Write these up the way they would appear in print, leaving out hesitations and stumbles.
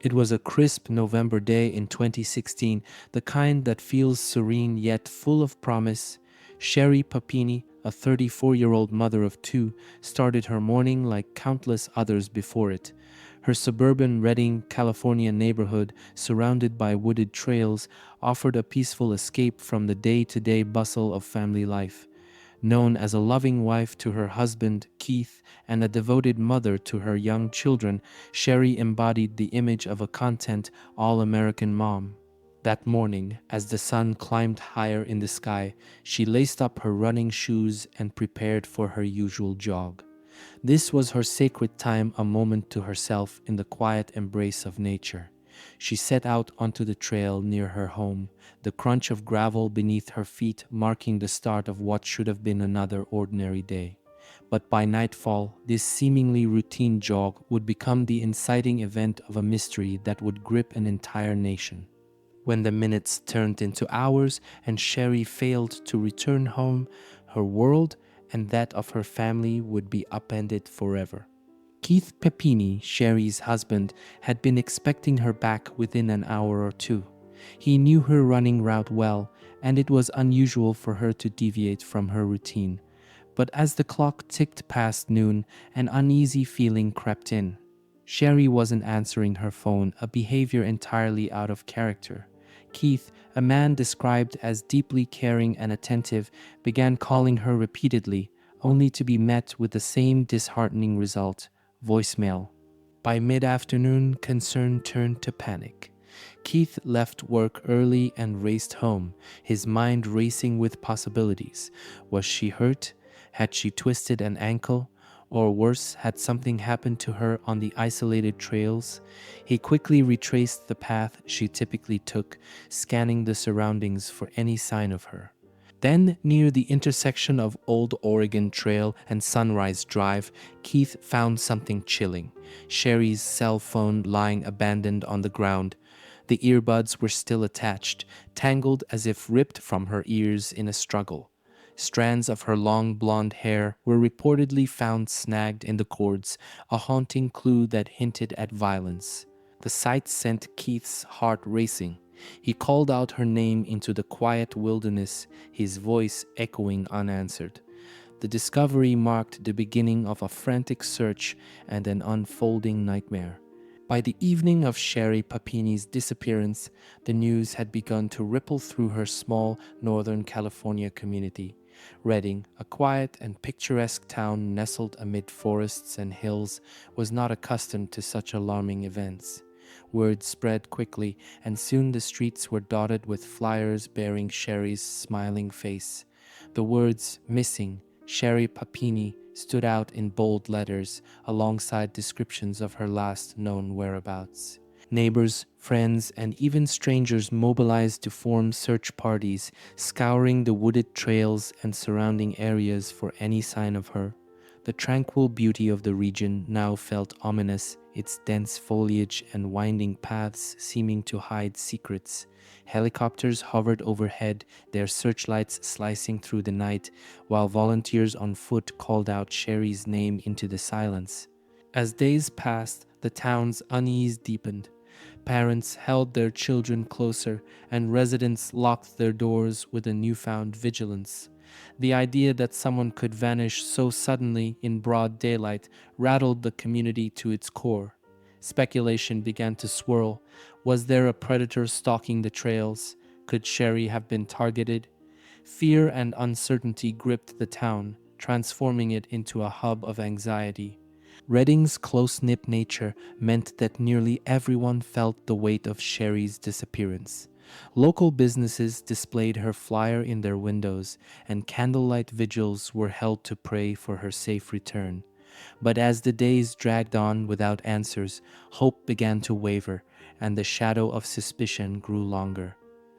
It was a crisp November day in 2016, the kind that feels serene yet full of promise. Sherri Papini, a 34-year-old mother of two, started her morning like countless others before it. Her suburban Redding, California neighborhood, surrounded by wooded trails, offered a peaceful escape from the day-to-day bustle of family life. Known as a loving wife to her husband, Keith, and a devoted mother to her young children, Sherri embodied the image of a content, all-American mom. That morning, as the sun climbed higher in the sky, she laced up her running shoes and prepared for her usual jog. This was her sacred time, a moment to herself in the quiet embrace of nature. She set out onto the trail near her home, the crunch of gravel beneath her feet marking the start of what should have been another ordinary day. But by nightfall, this seemingly routine jog would become the inciting event of a mystery that would grip an entire nation. When the minutes turned into hours and Sherri failed to return home, her world and that of her family would be upended forever. Keith Papini, Sherri's husband, had been expecting her back within an hour or two. He knew her running route well, and it was unusual for her to deviate from her routine. But as the clock ticked past noon, an uneasy feeling crept in. Sherri wasn't answering her phone, a behavior entirely out of character. Keith, a man described as deeply caring and attentive, began calling her repeatedly, only to be met with the same disheartening result: voicemail. By mid-afternoon, concern turned to panic. Keith left work early and raced home, his mind racing with possibilities. Was she hurt? Had she twisted an ankle? Or worse, had something happened to her on the isolated trails? He quickly retraced the path she typically took, scanning the surroundings for any sign of her. Then, near the intersection of Old Oregon Trail and Sunrise Drive, Keith found something chilling: Sherri's cell phone lying abandoned on the ground. The earbuds were still attached, tangled as if ripped from her ears in a struggle. Strands of her long blonde hair were reportedly found snagged in the cords, a haunting clue that hinted at violence. The sight sent Keith's heart racing. He called out her name into the quiet wilderness, his voice echoing unanswered. The discovery marked the beginning of a frantic search and an unfolding nightmare. By the evening of Sherri Papini's disappearance, the news had begun to ripple through her small Northern California community. Redding, a quiet and picturesque town nestled amid forests and hills, was not accustomed to such alarming events. Word spread quickly, and soon the streets were dotted with flyers bearing Sherri's smiling face. The words "missing, Sherri Papini" stood out in bold letters, alongside descriptions of her last known whereabouts. Neighbors, friends, and even strangers mobilized to form search parties, scouring the wooded trails and surrounding areas for any sign of her. The tranquil beauty of the region now felt ominous, its dense foliage and winding paths seeming to hide secrets. Helicopters hovered overhead, their searchlights slicing through the night, while volunteers on foot called out Sherri's name into the silence. As days passed, the town's unease deepened. Parents held their children closer, and residents locked their doors with a newfound vigilance. The idea that someone could vanish so suddenly in broad daylight rattled the community to its core. Speculation began to swirl. Was there a predator stalking the trails? Could Sherri have been targeted? Fear and uncertainty gripped the town, transforming it into a hub of anxiety. Redding's close-knit nature meant that nearly everyone felt the weight of Sherri's disappearance. Local businesses displayed her flyer in their windows, and candlelight vigils were held to pray for her safe return. But as the days dragged on without answers, hope began to waver, and the shadow of suspicion grew longer.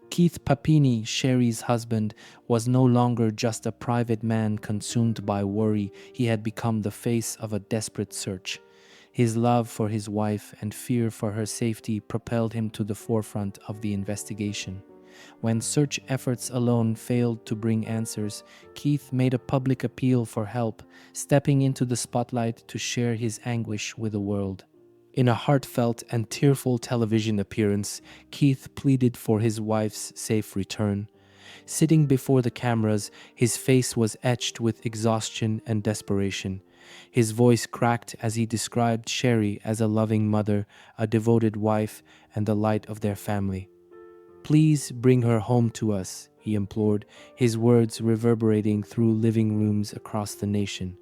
Keith Papini, Sherri's husband, was no longer just a private man consumed by worry. He had become the face of a desperate search. His love for his wife and fear for her safety propelled him to the forefront of the investigation. When search efforts alone failed to bring answers, Keith made a public appeal for help, stepping into the spotlight to share his anguish with the world. In a heartfelt and tearful television appearance, Keith pleaded for his wife's safe return. Sitting before the cameras, his face was etched with exhaustion and desperation. His voice cracked as he described Sherri as a loving mother, a devoted wife, and the light of their family. "Please bring her home to us," he implored, his words reverberating through living rooms across the nation.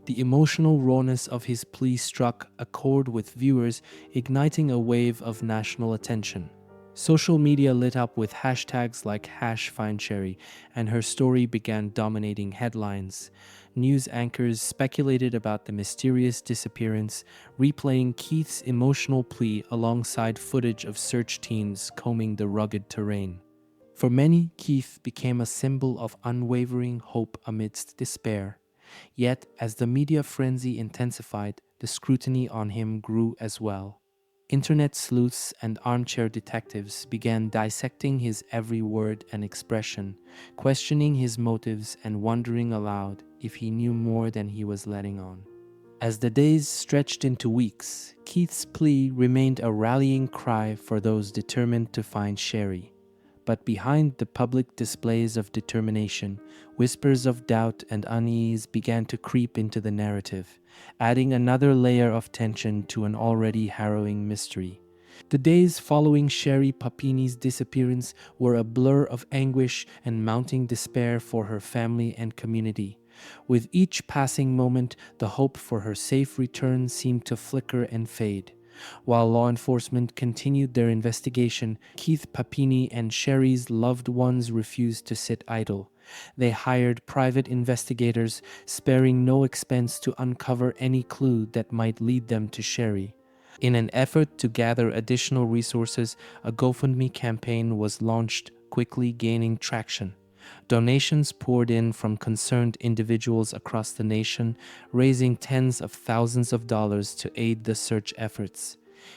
The emotional rawness of his plea struck a chord with viewers, igniting a wave of national attention. Social media lit up with hashtags like #FindSherri, and her story began dominating headlines. News anchors speculated about the mysterious disappearance, replaying Keith's emotional plea alongside footage of search teams combing the rugged terrain. For many, Keith became a symbol of unwavering hope amidst despair. Yet, as the media frenzy intensified, the scrutiny on him grew as well. Internet sleuths and armchair detectives began dissecting his every word and expression, questioning his motives and wondering aloud if he knew more than he was letting on. As the days stretched into weeks, Keith's plea remained a rallying cry for those determined to find Sherri. But behind the public displays of determination, whispers of doubt and unease began to creep into the narrative, adding another layer of tension to an already harrowing mystery. The days following Sherri Papini's disappearance were a blur of anguish and mounting despair for her family and community. With each passing moment, the hope for her safe return seemed to flicker and fade. While law enforcement continued their investigation, Keith Papini and Sherri's loved ones refused to sit idle. They hired private investigators, sparing no expense to uncover any clue that might lead them to Sherri. In an effort to gather additional resources, a GoFundMe campaign was launched, quickly gaining traction. Donations poured in from concerned individuals across the nation, raising tens of thousands of dollars to aid the search efforts.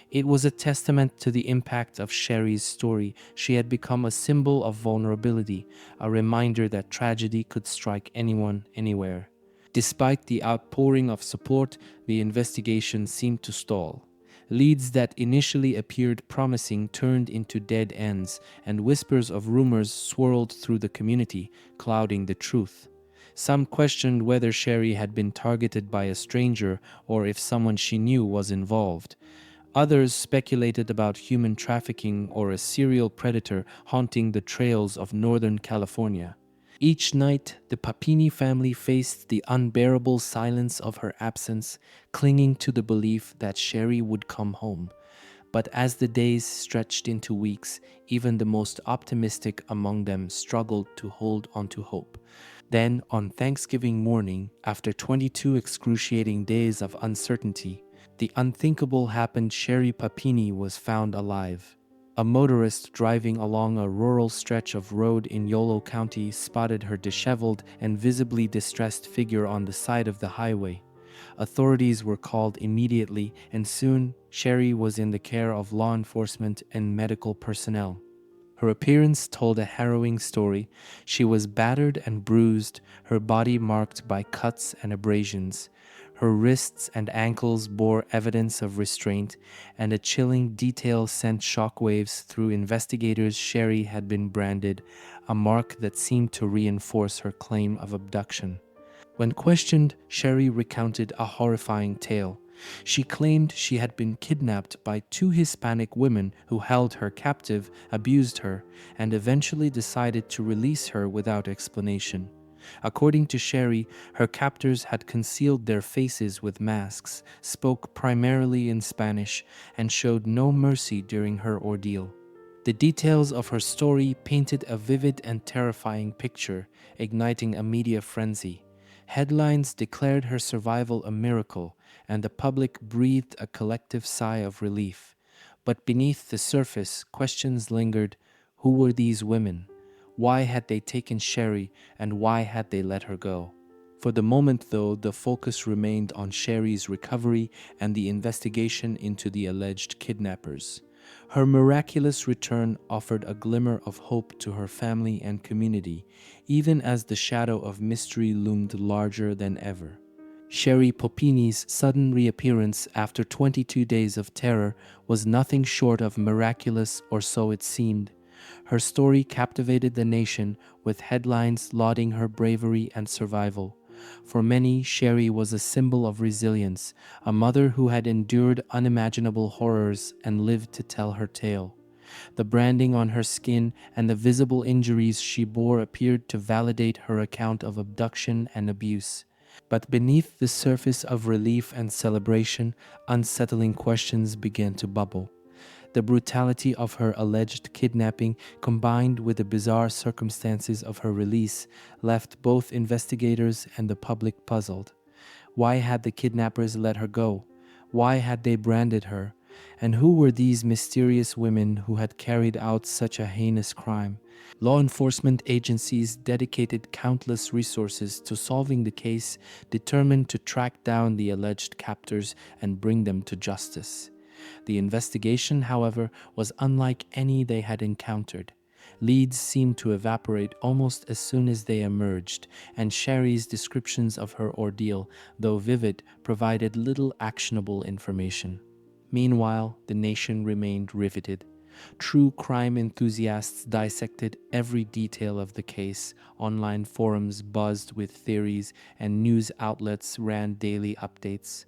It was a testament to the impact of Sherri's story. She had become a symbol of vulnerability, a reminder that tragedy could strike anyone, anywhere. Despite the outpouring of support, the investigation seemed to stall. Leads that initially appeared promising turned into dead ends, and whispers of rumors swirled through the community, clouding the truth. Some questioned whether Sherri had been targeted by a stranger or if someone she knew was involved. Others speculated about human trafficking or a serial predator haunting the trails of Northern California. Each night, the Papini family faced the unbearable silence of her absence, clinging to the belief that Sherri would come home. But as the days stretched into weeks, even the most optimistic among them struggled to hold onto hope. Then, on Thanksgiving morning, after 22 excruciating days of uncertainty, the unthinkable happened. Sherri Papini was found alive. A motorist driving along a rural stretch of road in Yolo County spotted her disheveled and visibly distressed figure on the side of the highway. Authorities were called immediately, and soon Sherri was in the care of law enforcement and medical personnel. Her appearance told a harrowing story. She was battered and bruised, her body marked by cuts and abrasions. Her wrists and ankles bore evidence of restraint, and a chilling detail sent shockwaves through investigators. Sherri had been branded, a mark that seemed to reinforce her claim of abduction. When questioned, Sherri recounted a horrifying tale. She claimed she had been kidnapped by two Hispanic women who held her captive, abused her, and eventually decided to release her without explanation. According to Sherri, her captors had concealed their faces with masks, spoke primarily in Spanish, and showed no mercy during her ordeal. The details of her story painted a vivid and terrifying picture, igniting a media frenzy. Headlines declared her survival a miracle, and the public breathed a collective sigh of relief. But beneath the surface, questions lingered. Who were these women? Why had they taken Sherri, and why had they let her go? For the moment, though, the focus remained on Sherri's recovery and the investigation into the alleged kidnappers. Her miraculous return offered a glimmer of hope to her family and community, even as the shadow of mystery loomed larger than ever. Sherri Papini's sudden reappearance after 22 days of terror was nothing short of miraculous, or so it seemed. Her story captivated the nation, with headlines lauding her bravery and survival. For many, Sherri was a symbol of resilience, a mother who had endured unimaginable horrors and lived to tell her tale. The branding on her skin and the visible injuries she bore appeared to validate her account of abduction and abuse. But beneath the surface of relief and celebration, unsettling questions began to bubble. The brutality of her alleged kidnapping, combined with the bizarre circumstances of her release, left both investigators and the public puzzled. Why had the kidnappers let her go? Why had they branded her? And who were these mysterious women who had carried out such a heinous crime? Law enforcement agencies dedicated countless resources to solving the case, determined to track down the alleged captors and bring them to justice. The investigation, however, was unlike any they had encountered. Leads seemed to evaporate almost as soon as they emerged, and Sherri's descriptions of her ordeal, though vivid, provided little actionable information. Meanwhile, the nation remained riveted. True crime enthusiasts dissected every detail of the case, online forums buzzed with theories, and news outlets ran daily updates.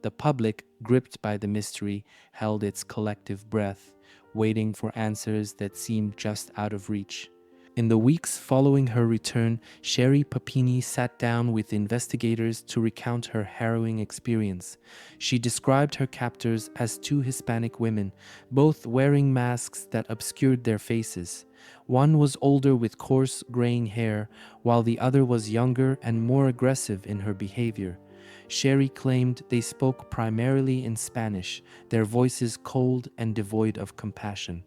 The public, gripped by the mystery, held its collective breath, waiting for answers that seemed just out of reach. In the weeks following her return, Sherri Papini sat down with investigators to recount her harrowing experience. She described her captors as two Hispanic women, both wearing masks that obscured their faces. One was older with coarse, graying hair, while the other was younger and more aggressive in her behavior. Sherri claimed they spoke primarily in Spanish, their voices cold and devoid of compassion.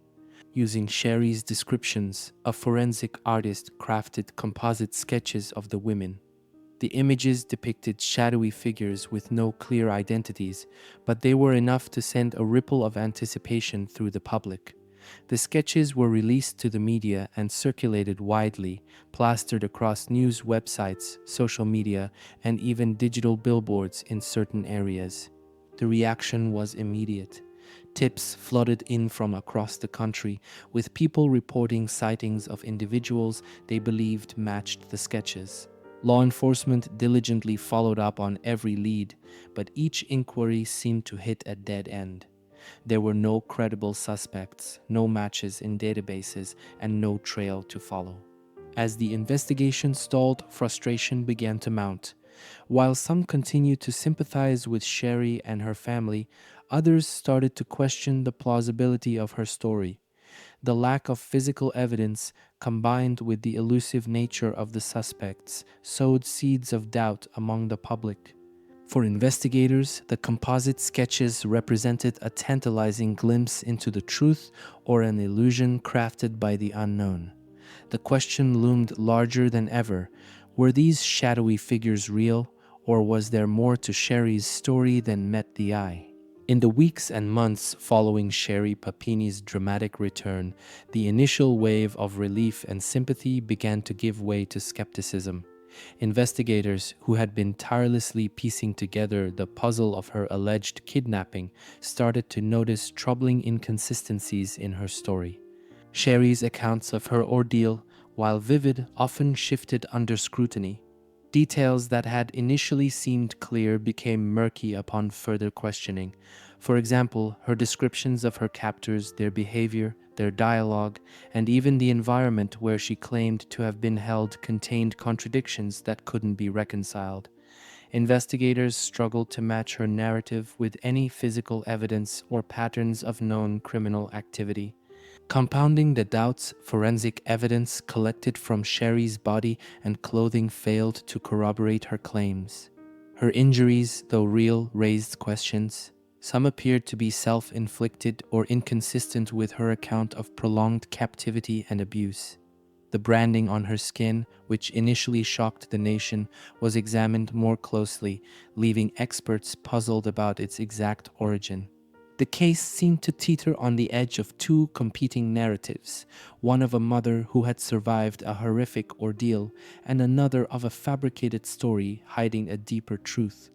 Using Sherri's descriptions, a forensic artist crafted composite sketches of the women. The images depicted shadowy figures with no clear identities, but they were enough to send a ripple of anticipation through the public. The sketches were released to the media and circulated widely, plastered across news websites, social media, and even digital billboards in certain areas. The reaction was immediate. Tips flooded in from across the country, with people reporting sightings of individuals they believed matched the sketches. Law enforcement diligently followed up on every lead, but each inquiry seemed to hit a dead end. There were no credible suspects, no matches in databases, and no trail to follow. As the investigation stalled, frustration began to mount. While some continued to sympathize with Sherri and her family, others started to question the plausibility of her story. The lack of physical evidence, combined with the elusive nature of the suspects, sowed seeds of doubt among the public. For investigators, the composite sketches represented a tantalizing glimpse into the truth or an illusion crafted by the unknown. The question loomed larger than ever. Were these shadowy figures real, or was there more to Sherri's story than met the eye? In the weeks and months following Sherri Papini's dramatic return, the initial wave of relief and sympathy began to give way to skepticism. Investigators who had been tirelessly piecing together the puzzle of her alleged kidnapping started to notice troubling inconsistencies in her story. Sherri's accounts of her ordeal, while vivid, often shifted under scrutiny. Details that had initially seemed clear became murky upon further questioning. For example, her descriptions of her captors, their behavior, their dialogue, and even the environment where she claimed to have been held contained contradictions that couldn't be reconciled. Investigators struggled to match her narrative with any physical evidence or patterns of known criminal activity. Compounding the doubts, forensic evidence collected from Sherri's body and clothing failed to corroborate her claims. Her injuries, though real, raised questions. Some appeared to be self-inflicted or inconsistent with her account of prolonged captivity and abuse. The branding on her skin, which initially shocked the nation, was examined more closely, leaving experts puzzled about its exact origin. The case seemed to teeter on the edge of two competing narratives, one of a mother who had survived a horrific ordeal, and another of a fabricated story hiding a deeper truth.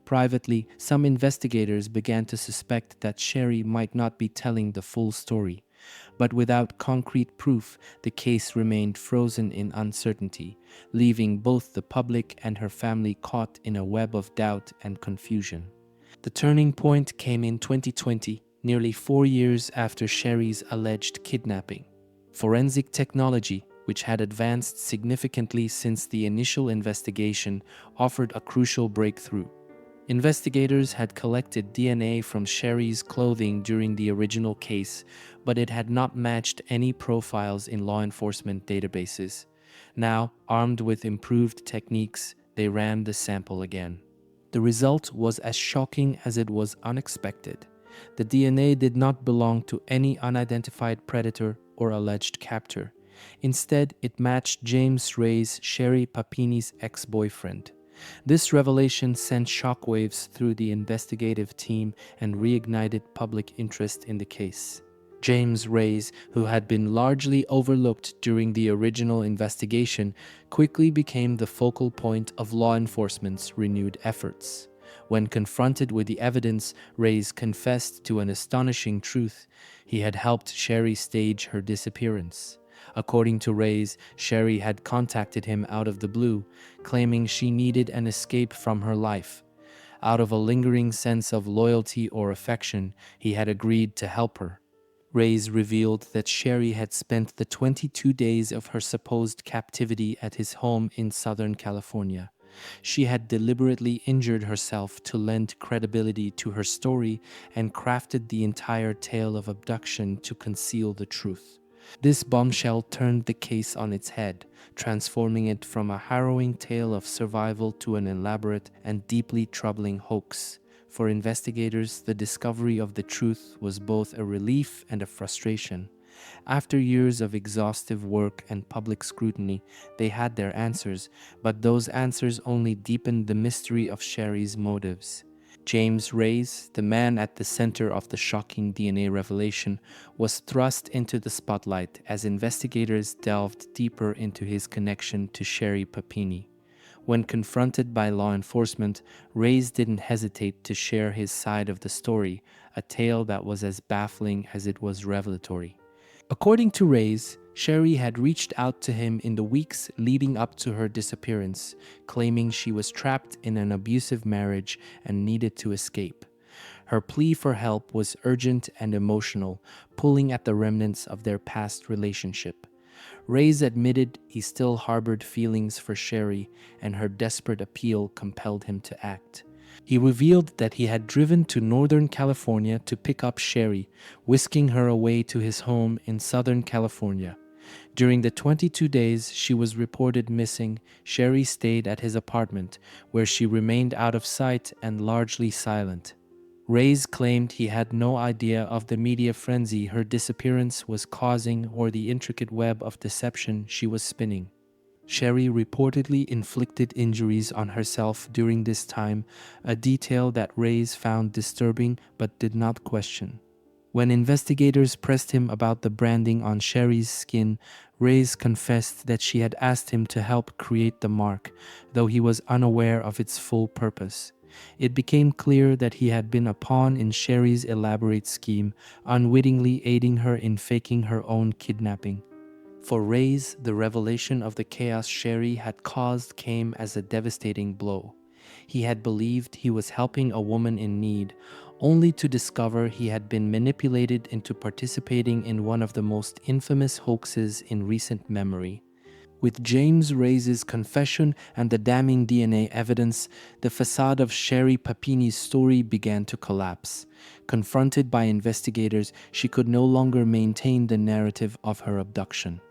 Privately, some investigators began to suspect that Sherri might not be telling the full story. But without concrete proof, the case remained frozen in uncertainty, leaving both the public and her family caught in a web of doubt and confusion. The turning point came in 2020, nearly 4 years after Sherri's alleged kidnapping. Forensic technology, which had advanced significantly since the initial investigation, offered a crucial breakthrough. Investigators had collected DNA from Sherri's clothing during the original case, but it had not matched any profiles in law enforcement databases. Now, armed with improved techniques, they ran the sample again. The result was as shocking as it was unexpected. The DNA did not belong to any unidentified predator or alleged captor. Instead, it matched James Ray's Sherri Papini's ex-boyfriend. This revelation sent shockwaves through the investigative team and reignited public interest in the case. James Ray's, who had been largely overlooked during the original investigation, quickly became the focal point of law enforcement's renewed efforts. When confronted with the evidence, Ray's confessed to an astonishing truth. He had helped Sherri stage her disappearance. According to Ray's, Sherri had contacted him out of the blue, claiming she needed an escape from her life. Out of a lingering sense of loyalty or affection, he had agreed to help her. Ray's revealed that Sherri had spent the 22 days of her supposed captivity at his home in Southern California. She had deliberately injured herself to lend credibility to her story and crafted the entire tale of abduction to conceal the truth. This bombshell turned the case on its head, transforming it from a harrowing tale of survival to an elaborate and deeply troubling hoax. For investigators, the discovery of the truth was both a relief and a frustration. After years of exhaustive work and public scrutiny, they had their answers, but those answers only deepened the mystery of Sherri's motives. James Ray's, the man at the center of the shocking DNA revelation, was thrust into the spotlight as investigators delved deeper into his connection to Sherri Papini. When confronted by law enforcement, Ray's didn't hesitate to share his side of the story, a tale that was as baffling as it was revelatory. According to Ray's, Sherri had reached out to him in the weeks leading up to her disappearance, claiming she was trapped in an abusive marriage and needed to escape. Her plea for help was urgent and emotional, pulling at the remnants of their past relationship. Ray's admitted he still harbored feelings for Sherri, and her desperate appeal compelled him to act. He revealed that he had driven to Northern California to pick up Sherri, whisking her away to his home in Southern California. During the 22 days she was reported missing, Sherri stayed at his apartment, where she remained out of sight and largely silent. Ray's claimed he had no idea of the media frenzy her disappearance was causing or the intricate web of deception she was spinning. Sherri reportedly inflicted injuries on herself during this time, a detail that Ray's found disturbing but did not question. When investigators pressed him about the branding on Sherri's skin, Ray's confessed that she had asked him to help create the mark, though he was unaware of its full purpose. It became clear that he had been a pawn in Sherri's elaborate scheme, unwittingly aiding her in faking her own kidnapping. For Ray's, the revelation of the chaos Sherri had caused came as a devastating blow. He had believed he was helping a woman in need, only to discover he had been manipulated into participating in one of the most infamous hoaxes in recent memory. With James Ray's confession and the damning DNA evidence, the facade of Sherri Papini's story began to collapse. Confronted by investigators, she could no longer maintain the narrative of her abduction.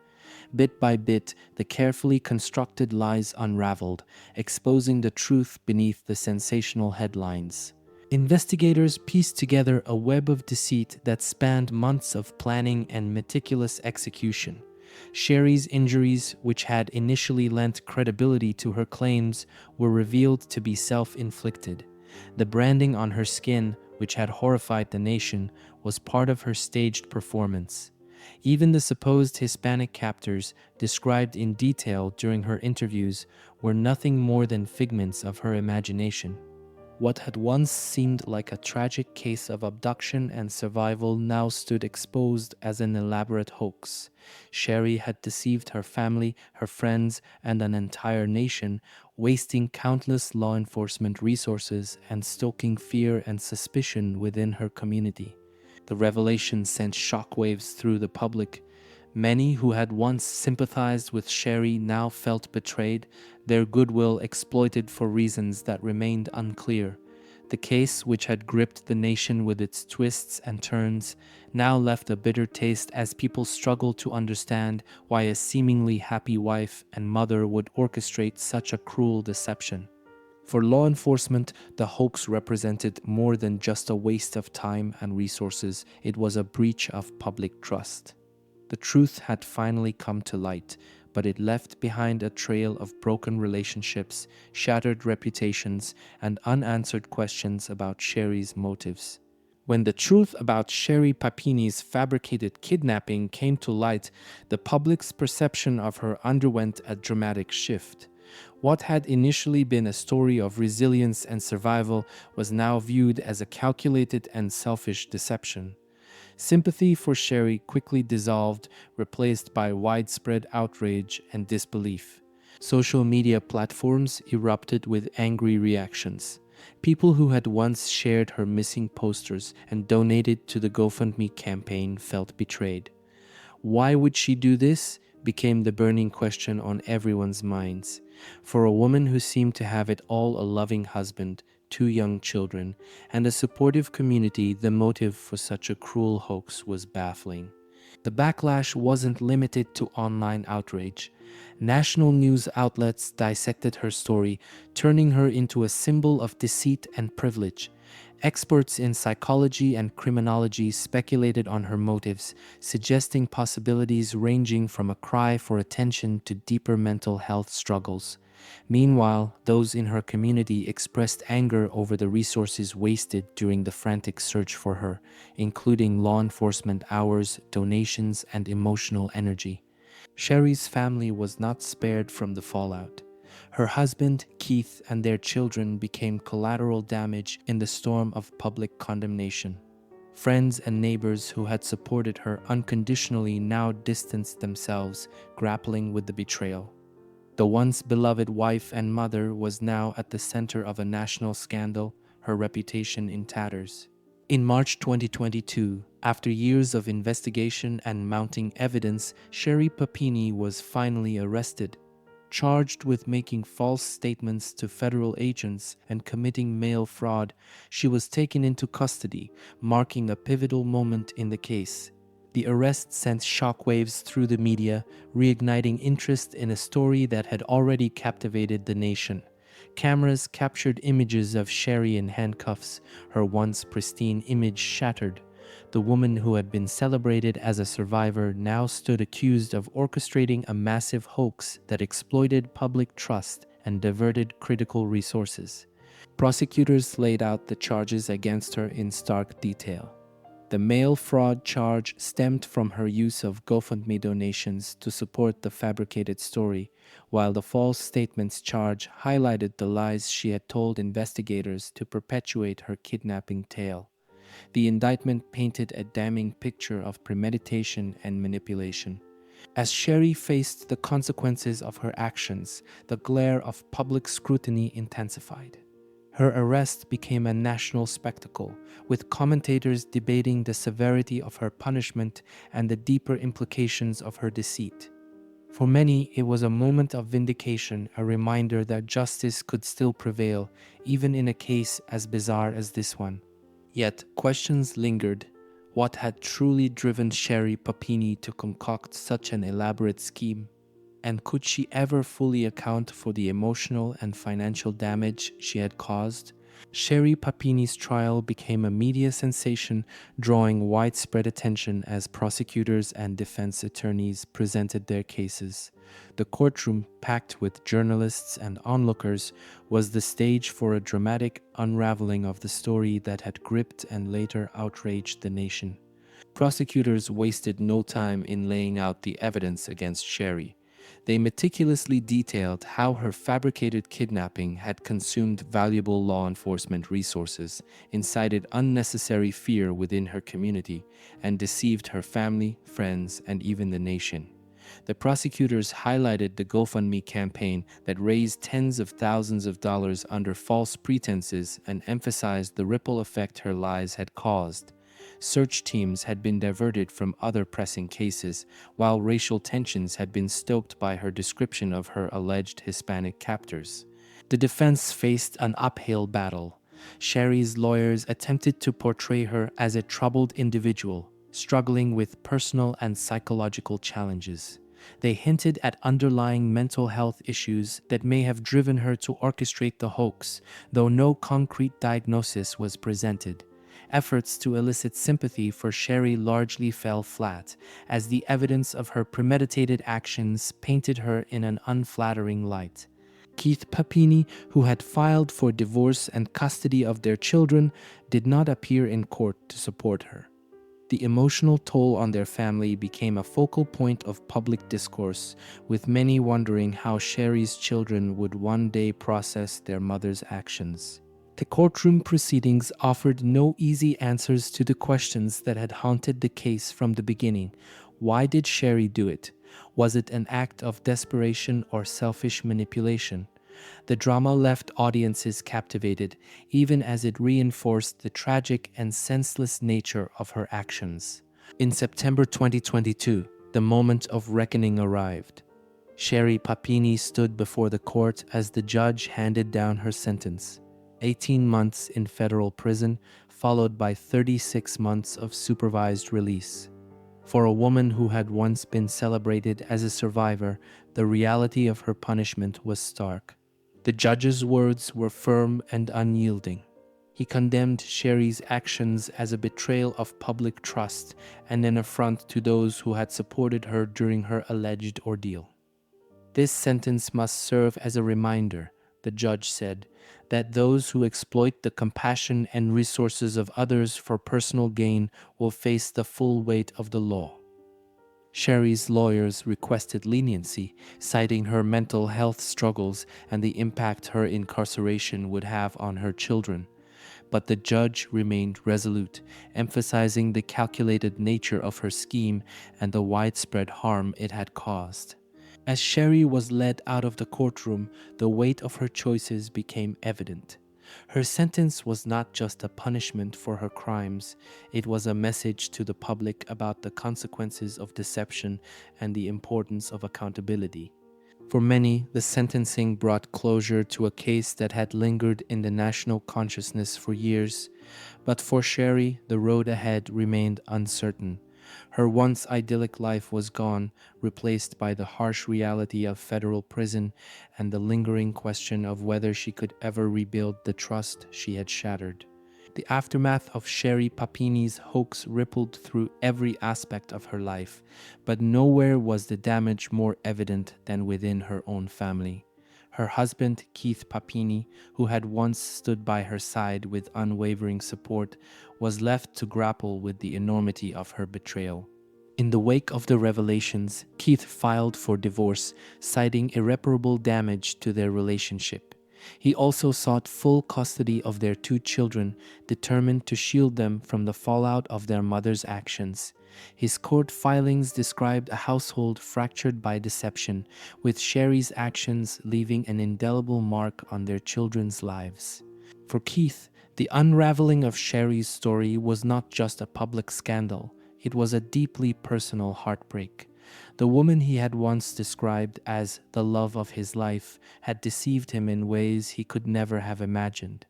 Bit by bit, the carefully constructed lies unraveled, exposing the truth beneath the sensational headlines. Investigators pieced together a web of deceit that spanned months of planning and meticulous execution. Sherri's injuries, which had initially lent credibility to her claims, were revealed to be self-inflicted. The branding on her skin, which had horrified the nation, was part of her staged performance. Even the supposed Hispanic captors, described in detail during her interviews, were nothing more than figments of her imagination. What had once seemed like a tragic case of abduction and survival now stood exposed as an elaborate hoax. Sherri had deceived her family, her friends, and an entire nation, wasting countless law enforcement resources and stoking fear and suspicion within her community. The revelation sent shockwaves through the public. Many who had once sympathized with Sherri now felt betrayed, their goodwill exploited for reasons that remained unclear. The case, which had gripped the nation with its twists and turns, now left a bitter taste as people struggled to understand why a seemingly happy wife and mother would orchestrate such a cruel deception. For law enforcement, the hoax represented more than just a waste of time and resources, it was a breach of public trust. The truth had finally come to light, but it left behind a trail of broken relationships, shattered reputations, and unanswered questions about Sherri's motives. When the truth about Sherri Papini's fabricated kidnapping came to light, the public's perception of her underwent a dramatic shift. What had initially been a story of resilience and survival was now viewed as a calculated and selfish deception. Sympathy for Sherri quickly dissolved, replaced by widespread outrage and disbelief. Social media platforms erupted with angry reactions. People who had once shared her missing posters and donated to the GoFundMe campaign felt betrayed. Why would she do this? Became the burning question on everyone's minds. For a woman who seemed to have it all, a loving husband, two young children, and a supportive community, the motive for such a cruel hoax was baffling. The backlash wasn't limited to online outrage. National news outlets dissected her story, turning her into a symbol of deceit and privilege. Experts in psychology and criminology speculated on her motives, suggesting possibilities ranging from a cry for attention to deeper mental health struggles. Meanwhile, those in her community expressed anger over the resources wasted during the frantic search for her, including law enforcement hours, donations, and emotional energy. Sherri's family was not spared from the fallout. Her husband, Keith, and their children became collateral damage in the storm of public condemnation. Friends and neighbors who had supported her unconditionally now distanced themselves, grappling with the betrayal. The once beloved wife and mother was now at the center of a national scandal, her reputation in tatters. In March 2022, after years of investigation and mounting evidence, Sherri Papini was finally arrested. Charged with making false statements to federal agents and committing mail fraud, she was taken into custody, marking a pivotal moment in the case. The arrest sent shockwaves through the media, reigniting interest in a story that had already captivated the nation. Cameras captured images of Sherri in handcuffs, her once pristine image shattered. The woman who had been celebrated as a survivor now stood accused of orchestrating a massive hoax that exploited public trust and diverted critical resources. Prosecutors laid out the charges against her in stark detail. The mail fraud charge stemmed from her use of GoFundMe donations to support the fabricated story, while the false statements charge highlighted the lies she had told investigators to perpetuate her kidnapping tale. The indictment painted a damning picture of premeditation and manipulation. As Sherri faced the consequences of her actions, the glare of public scrutiny intensified. Her arrest became a national spectacle, with commentators debating the severity of her punishment and the deeper implications of her deceit. For many, it was a moment of vindication, a reminder that justice could still prevail, even in a case as bizarre as this one. Yet, questions lingered. What had truly driven Sherri Papini to concoct such an elaborate scheme? And could she ever fully account for the emotional and financial damage she had caused? Sherri Papini's trial became a media sensation, drawing widespread attention as prosecutors and defense attorneys presented their cases. The courtroom, packed with journalists and onlookers, was the stage for a dramatic unraveling of the story that had gripped and later outraged the nation. Prosecutors wasted no time in laying out the evidence against Sherri. They meticulously detailed how her fabricated kidnapping had consumed valuable law enforcement resources, incited unnecessary fear within her community, and deceived her family, friends, and even the nation. The prosecutors highlighted the GoFundMe campaign that raised tens of thousands of dollars under false pretenses and emphasized the ripple effect her lies had caused. Search teams had been diverted from other pressing cases, while racial tensions had been stoked by her description of her alleged Hispanic captors. The defense faced an uphill battle. Sherri's lawyers attempted to portray her as a troubled individual, struggling with personal and psychological challenges. They hinted at underlying mental health issues that may have driven her to orchestrate the hoax, though no concrete diagnosis was presented. Efforts to elicit sympathy for Sherri largely fell flat, as the evidence of her premeditated actions painted her in an unflattering light. Keith Papini, who had filed for divorce and custody of their children, did not appear in court to support her. The emotional toll on their family became a focal point of public discourse, with many wondering how Sherri's children would one day process their mother's actions. The courtroom proceedings offered no easy answers to the questions that had haunted the case from the beginning. Why did Sherri do it? Was it an act of desperation or selfish manipulation? The drama left audiences captivated, even as it reinforced the tragic and senseless nature of her actions. In September 2022, the moment of reckoning arrived. Sherri Papini stood before the court as the judge handed down her sentence: 18 months in federal prison, followed by 36 months of supervised release. For a woman who had once been celebrated as a survivor, the reality of her punishment was stark. The judge's words were firm and unyielding. He condemned Sherri's actions as a betrayal of public trust and an affront to those who had supported her during her alleged ordeal. "This sentence must serve as a reminder," the judge said, "that those who exploit the compassion and resources of others for personal gain will face the full weight of the law." Sherri's lawyers requested leniency, citing her mental health struggles and the impact her incarceration would have on her children. But the judge remained resolute, emphasizing the calculated nature of her scheme and the widespread harm it had caused. As Sherri was led out of the courtroom, the weight of her choices became evident. Her sentence was not just a punishment for her crimes, it was a message to the public about the consequences of deception and the importance of accountability. For many, the sentencing brought closure to a case that had lingered in the national consciousness for years. But for Sherri, the road ahead remained uncertain. Her once idyllic life was gone, replaced by the harsh reality of federal prison and the lingering question of whether she could ever rebuild the trust she had shattered. The aftermath of Sherri Papini's hoax rippled through every aspect of her life, but nowhere was the damage more evident than within her own family. Her husband, Keith Papini, who had once stood by her side with unwavering support, was left to grapple with the enormity of her betrayal. In the wake of the revelations, Keith filed for divorce, citing irreparable damage to their relationship. He also sought full custody of their two children, determined to shield them from the fallout of their mother's actions. His court filings described a household fractured by deception, with Sherri's actions leaving an indelible mark on their children's lives. For Keith, the unraveling of Sherri's story was not just a public scandal, it was a deeply personal heartbreak. The woman he had once described as the love of his life had deceived him in ways he could never have imagined.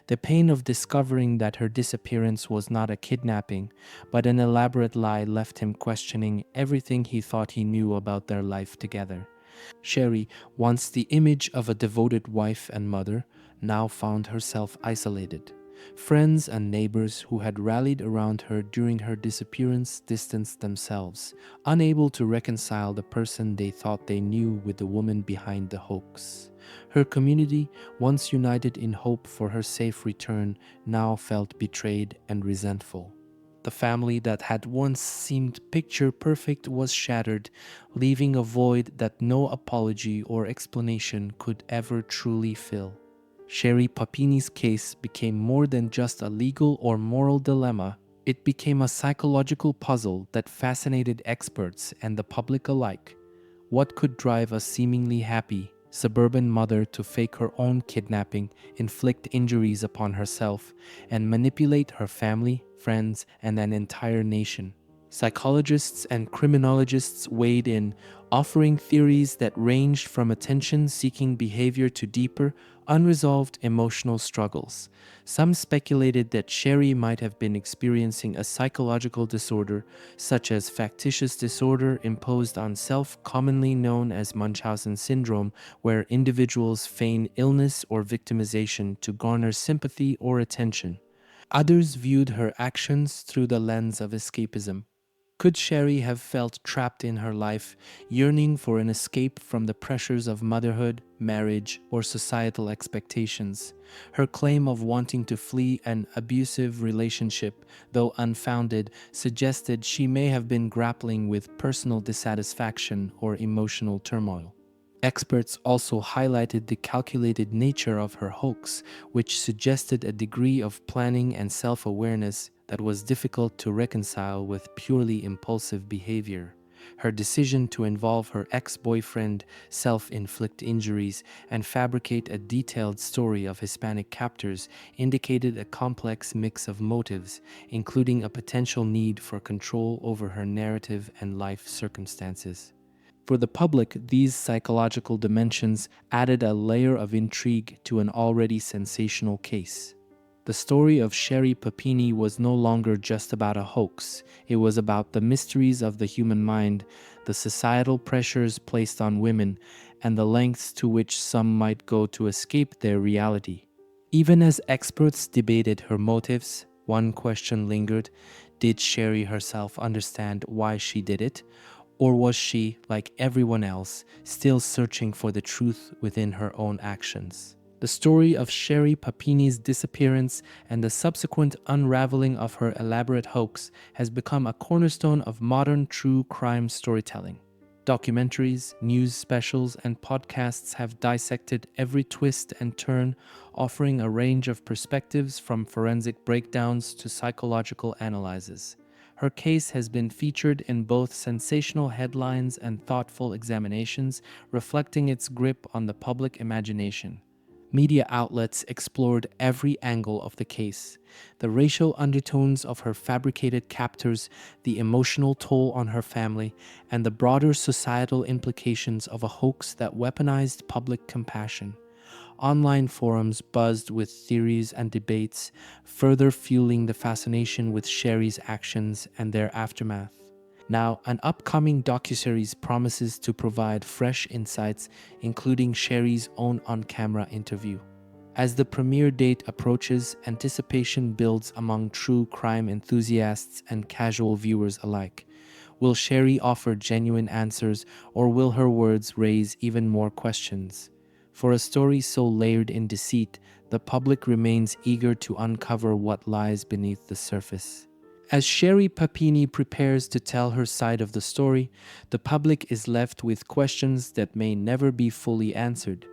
The pain of discovering that her disappearance was not a kidnapping, but an elaborate lie left him questioning everything he thought he knew about their life together. Sherri, once the image of a devoted wife and mother, now found herself isolated. Friends and neighbors who had rallied around her during her disappearance distanced themselves, unable to reconcile the person they thought they knew with the woman behind the hoax. Her community, once united in hope for her safe return, now felt betrayed and resentful. The family that had once seemed picture perfect was shattered, leaving a void that no apology or explanation could ever truly fill. Sherri Papini's case became more than just a legal or moral dilemma. It became a psychological puzzle that fascinated experts and the public alike. What could drive a seemingly happy, suburban mother to fake her own kidnapping, inflict injuries upon herself, and manipulate her family, friends, and an entire nation? Psychologists and criminologists weighed in, offering theories that ranged from attention-seeking behavior to deeper, unresolved emotional struggles. Some speculated that Sherri might have been experiencing a psychological disorder, such as factitious disorder imposed on self, commonly known as Munchausen syndrome, where individuals feign illness or victimization to garner sympathy or attention. Others viewed her actions through the lens of escapism. Could Sherri have felt trapped in her life, yearning for an escape from the pressures of motherhood, marriage, or societal expectations? Her claim of wanting to flee an abusive relationship, though unfounded, suggested she may have been grappling with personal dissatisfaction or emotional turmoil. Experts also highlighted the calculated nature of her hoax, which suggested a degree of planning and self-awareness that was difficult to reconcile with purely impulsive behavior. Her decision to involve her ex-boyfriend, self-inflict injuries, and fabricate a detailed story of Hispanic captors indicated a complex mix of motives, including a potential need for control over her narrative and life circumstances. For the public, these psychological dimensions added a layer of intrigue to an already sensational case. The story of Sherri Papini was no longer just about a hoax. It was about the mysteries of the human mind, the societal pressures placed on women, and the lengths to which some might go to escape their reality. Even as experts debated her motives, one question lingered: did Sherri herself understand why she did it? Or was she, like everyone else, still searching for the truth within her own actions? The story of Sherri Papini's disappearance and the subsequent unraveling of her elaborate hoax has become a cornerstone of modern true crime storytelling. Documentaries, news specials, and podcasts have dissected every twist and turn, offering a range of perspectives from forensic breakdowns to psychological analyses. Her case has been featured in both sensational headlines and thoughtful examinations, reflecting its grip on the public imagination. Media outlets explored every angle of the case: the racial undertones of her fabricated captors, the emotional toll on her family, and the broader societal implications of a hoax that weaponized public compassion. Online forums buzzed with theories and debates, further fueling the fascination with Sherri's actions and their aftermath. Now, an upcoming docuseries promises to provide fresh insights, including Sherri's own on-camera interview. As the premiere date approaches, anticipation builds among true crime enthusiasts and casual viewers alike. Will Sherri offer genuine answers, or will her words raise even more questions? For a story so layered in deceit, the public remains eager to uncover what lies beneath the surface. As Sherri Papini prepares to tell her side of the story, the public is left with questions that may never be fully answered.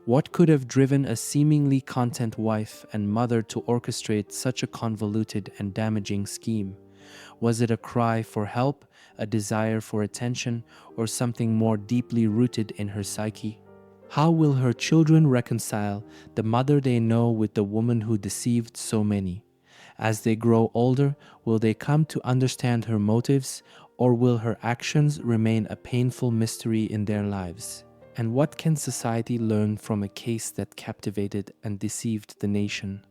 What could have driven a seemingly content wife and mother to orchestrate such a convoluted and damaging scheme? Was it a cry for help, a desire for attention, or something more deeply rooted in her psyche? How will her children reconcile the mother they know with the woman who deceived so many? As they grow older, will they come to understand her motives, or will her actions remain a painful mystery in their lives? And what can society learn from a case that captivated and deceived the nation?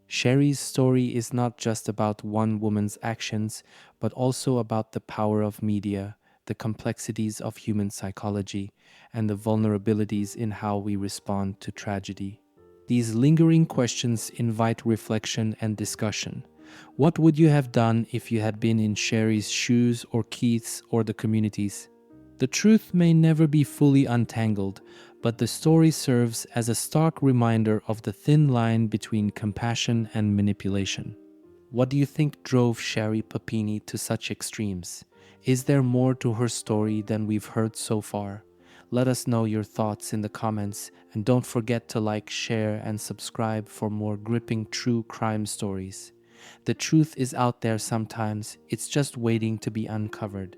Sherri's story is not just about one woman's actions, but also about the power of media, the complexities of human psychology, and the vulnerabilities in how we respond to tragedy. These lingering questions invite reflection and discussion. What would you have done if you had been in Sherri's shoes, or Keith's, or the community's? The truth may never be fully untangled, but the story serves as a stark reminder of the thin line between compassion and manipulation. What do you think drove Sherri Papini to such extremes? Is there more to her story than we've heard so far? Let us know your thoughts in the comments, and don't forget to like, share, and subscribe for more gripping true crime stories. The truth is out there sometimes, it's just waiting to be uncovered.